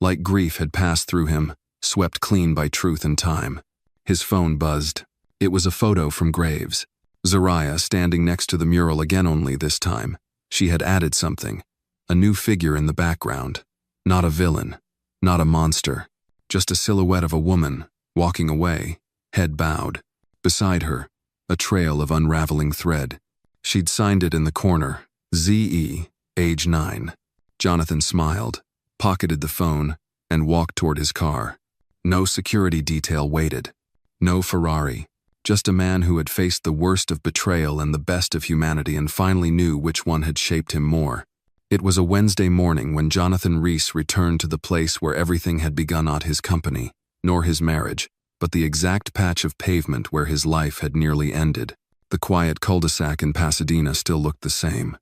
Like grief had passed through him, swept clean by truth and time. His phone buzzed. It was a photo from Graves. Zariah standing next to the mural again, only this time she had added something. A new figure in the background. Not a villain, not a monster, just a silhouette of a woman, walking away, head bowed. Beside her, a trail of unraveling thread. She'd signed it in the corner, Z.E., age 9. Jonathan smiled, pocketed the phone, and walked toward his car. No security detail waited. No Ferrari. Just a man who had faced the worst of betrayal and the best of humanity and finally knew which one had shaped him more. It was a Wednesday morning when Jonathan Reese returned to the place where everything had begun, not his company, nor his marriage, but the exact patch of pavement where his life had nearly ended. The quiet cul-de-sac in Pasadena still looked the same.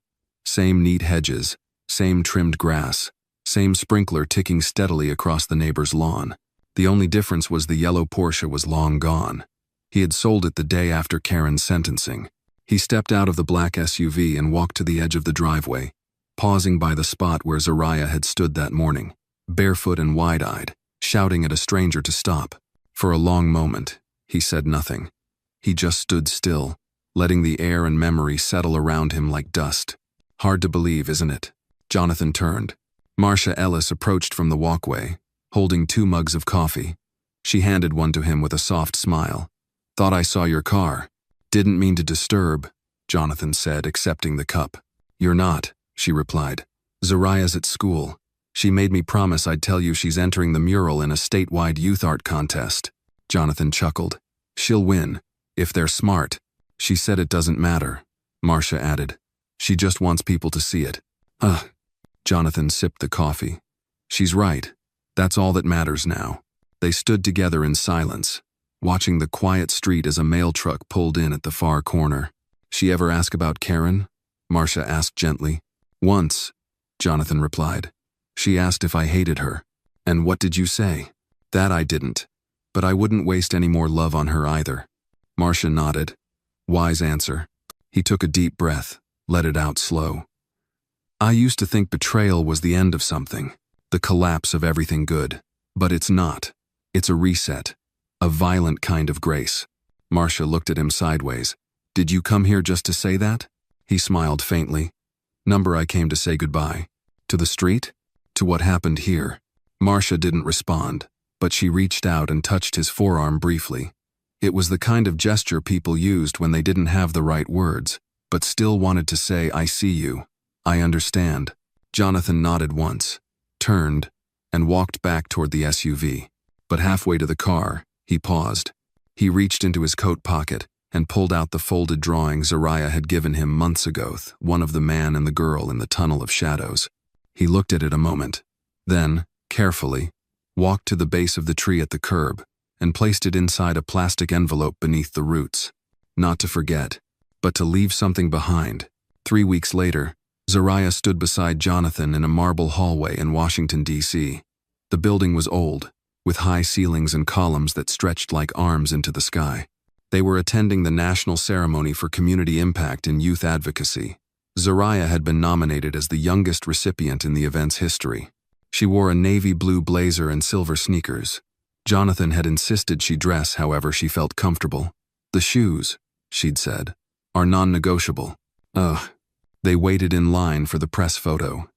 Same neat hedges, same trimmed grass, same sprinkler ticking steadily across the neighbor's lawn. The only difference was the yellow Porsche was long gone. He had sold it the day after Karen's sentencing. He stepped out of the black SUV and walked to the edge of the driveway, pausing by the spot where Zariah had stood that morning, barefoot and wide-eyed, shouting at a stranger to stop. For a long moment, he said nothing. He just stood still, letting the air and memory settle around him like dust. Hard to believe, isn't it? Jonathan turned. Marcia Ellis approached from the walkway, holding 2 mugs of coffee. She handed one to him with a soft smile. "Thought I saw your car. Didn't mean to disturb," Jonathan said, accepting the cup. "You're not," she replied. "Zariah's at school. She made me promise I'd tell you she's entering the mural in a statewide youth art contest." Jonathan chuckled. "She'll win, if they're smart." "She said it doesn't matter," Marcia added. "She just wants people to see it." "Ugh." Jonathan sipped the coffee. "She's right. That's all that matters now." They stood together in silence, watching the quiet street as a mail truck pulled in at the far corner. "She ever ask about Karen?" Marcia asked gently. "Once," Jonathan replied. "She asked if I hated her." "And what did you say?" "That I didn't. But I wouldn't waste any more love on her either." Marcia nodded. Wise answer. He took a deep breath, let it out slow. "I used to think betrayal was the end of something, the collapse of everything good. But it's not. It's a reset. A violent kind of grace." Marcia looked at him sideways. "Did you come here just to say that?" He smiled faintly. "Number I came to say goodbye." "To the street?" "To what happened here." Marcia didn't respond, but she reached out and touched his forearm briefly. It was the kind of gesture people used when they didn't have the right words, but still wanted to say, "I see you. I understand." Jonathan nodded once, turned, and walked back toward the SUV. But halfway to the car, he paused. He reached into his coat pocket and pulled out the folded drawing Zariah had given him months ago, one of the man and the girl in the tunnel of shadows. He looked at it a moment, then, carefully, walked to the base of the tree at the curb and placed it inside a plastic envelope beneath the roots. Not to forget, but to leave something behind. 3 weeks later, Zariah stood beside Jonathan in a marble hallway in Washington, D.C. The building was old, with high ceilings and columns that stretched like arms into the sky. They were attending the national ceremony for community impact in youth advocacy. Zariah had been nominated as the youngest recipient in the event's history. She wore a navy blue blazer and silver sneakers. Jonathan had insisted she dress however she felt comfortable. "The shoes," she'd said, "are non-negotiable." Ugh. They waited in line for the press photo.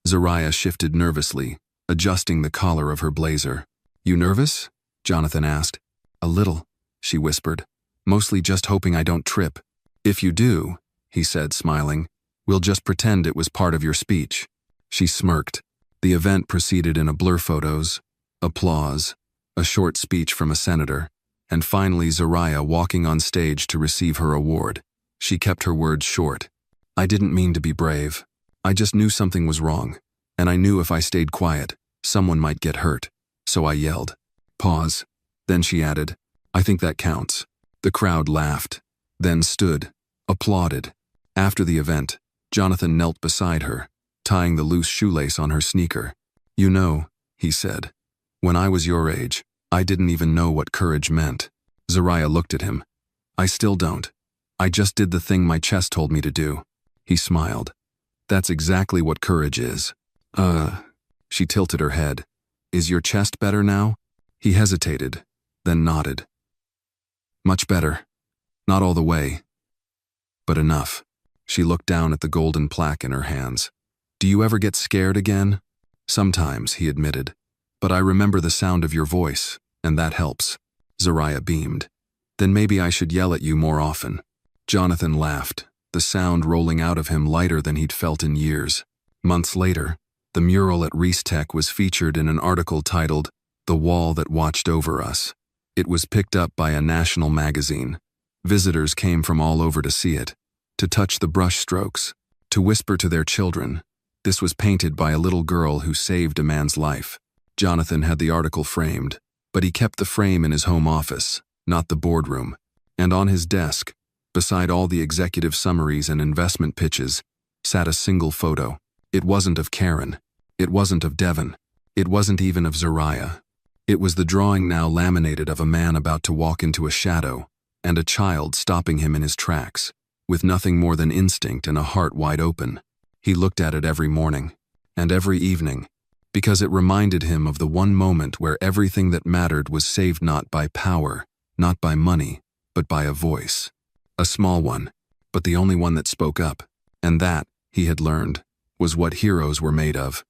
Zariah shifted nervously, adjusting the collar of her blazer. "You nervous?" Jonathan asked. "A little," she whispered. "Mostly just hoping I don't trip." "If you do," he said, smiling, "we'll just pretend it was part of your speech." She smirked. The event proceeded in a blur: photos, applause, a short speech from a senator, and finally Zariah walking on stage to receive her award. She kept her words short. "I didn't mean to be brave. I just knew something was wrong, and I knew if I stayed quiet, someone might get hurt. So I yelled." Pause. Then she added, "I think that counts." The crowd laughed, then stood, applauded. After the event, Jonathan knelt beside her, tying the loose shoelace on her sneaker. "You know," he said, "when I was your age, I didn't even know what courage meant." Zariah looked at him. "I still don't. I just did the thing my chest told me to do." He smiled. "That's exactly what courage is." She tilted her head. "Is your chest better now?" He hesitated, then nodded. "Much better. Not all the way, but enough." She looked down at the golden plaque in her hands. "Do you ever get scared again?" "Sometimes," he admitted. "But I remember the sound of your voice, and that helps." Zariah beamed. "Then maybe I should yell at you more often." Jonathan laughed, the sound rolling out of him lighter than he'd felt in years. Months later, the mural at Reese Tech was featured in an article titled, "The Wall That Watched Over Us." It was picked up by a national magazine. Visitors came from all over to see it, to touch the brushstrokes, to whisper to their children. This was painted by a little girl who saved a man's life. Jonathan had the article framed, but he kept the frame in his home office, not the boardroom. And on his desk, beside all the executive summaries and investment pitches, sat a single photo. It wasn't of Karen. It wasn't of Devon. It wasn't even of Zariah. It was the drawing now laminated of a man about to walk into a shadow, and a child stopping him in his tracks, with nothing more than instinct and a heart wide open. He looked at it every morning, and every evening, because it reminded him of the one moment where everything that mattered was saved not by power, not by money, but by a voice. A small one, but the only one that spoke up. And that, he had learned, was what heroes were made of.